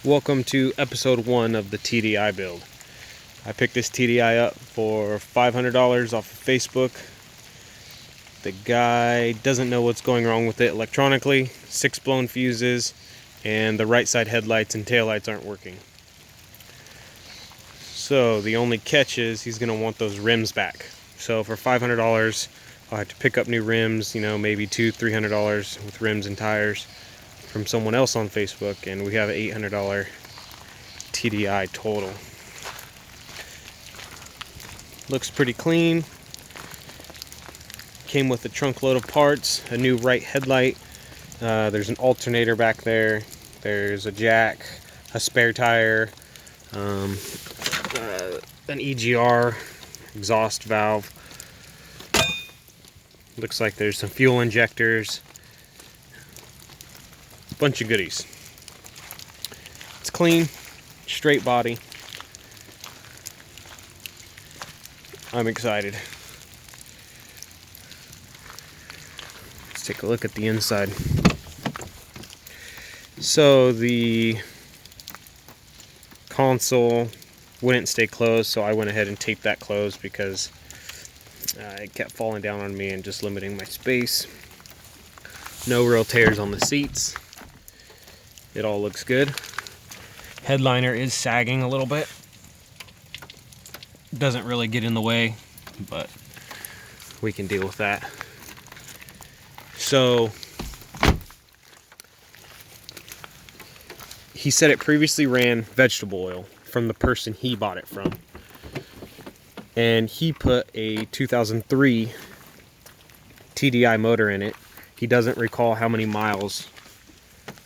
Welcome to episode 1 of the TDI build. I picked this TDI up for $500 off of Facebook. The guy doesn't know what's going wrong with it electronically. 6 blown fuses, and the right side headlights and taillights aren't working. So the only catch is he's going to want those rims back. So for $500, I'll have to pick up new rims, maybe $200-300 with rims and tires from someone else on Facebook, and we have an $800 TDI total. Looks pretty clean. Came with a trunk load of parts, a new right headlight. There's an alternator back there. There's a jack, a spare tire, an EGR, exhaust valve. Looks like there's some fuel injectors. Bunch of goodies. It's clean, straight body. I'm excited. Let's take a look at the inside. So the console wouldn't stay closed, so I went ahead and taped that closed because it kept falling down on me and just limiting my space. No real tears on the seats. It all looks good. Headliner is sagging a little bit. Doesn't really get in the way, but we can deal with that. So he said it previously ran vegetable oil from the person he bought it from. And he put a 2003 TDI motor in it. He doesn't recall how many miles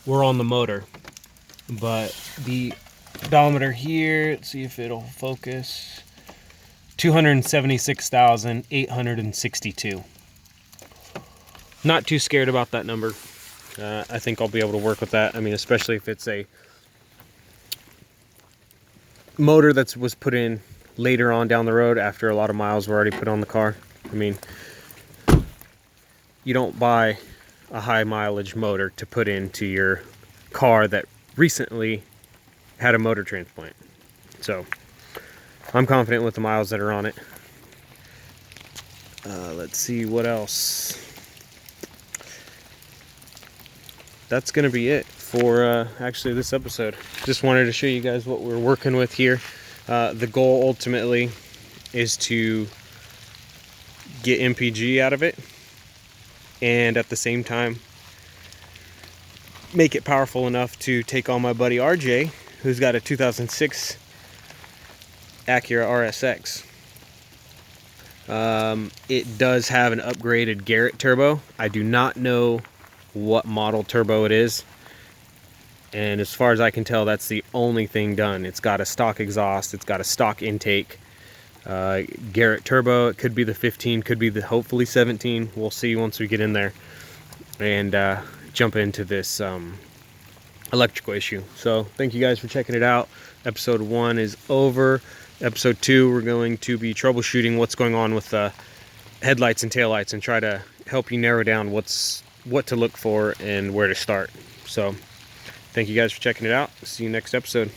were on the motor, but the odometer here, let's see if it'll focus, 276,862. Not too scared about that number. I think I'll be able to work with that. I mean, especially if it's a motor that was put in later on down the road after a lot of miles were already put on the car. I mean, you don't buy a high mileage motor to put into your car that recently had a motor transplant. So I'm confident with the miles that are on it. Let's see what else. That's gonna be it for actually this episode. Just wanted to show you guys what we're working with here. The goal ultimately is to get MPG out of it, and at the same time make it powerful enough to take on my buddy RJ, who's got a 2006 Acura RSX. It does have an upgraded Garrett turbo. I do not know what model turbo it is, and as far as I can tell, that's the only thing done. It's got a stock exhaust, it's got a stock intake, Garrett turbo. It could be the 15, could be the hopefully 17. We'll see once we get in there and jump into this electrical issue. So thank you guys for checking it out. Episode 1 is over. Episode 2, we're going to be troubleshooting what's going on with the headlights and taillights and try to help you narrow down what to look for and where to start. So thank you guys for checking it out. See you next episode.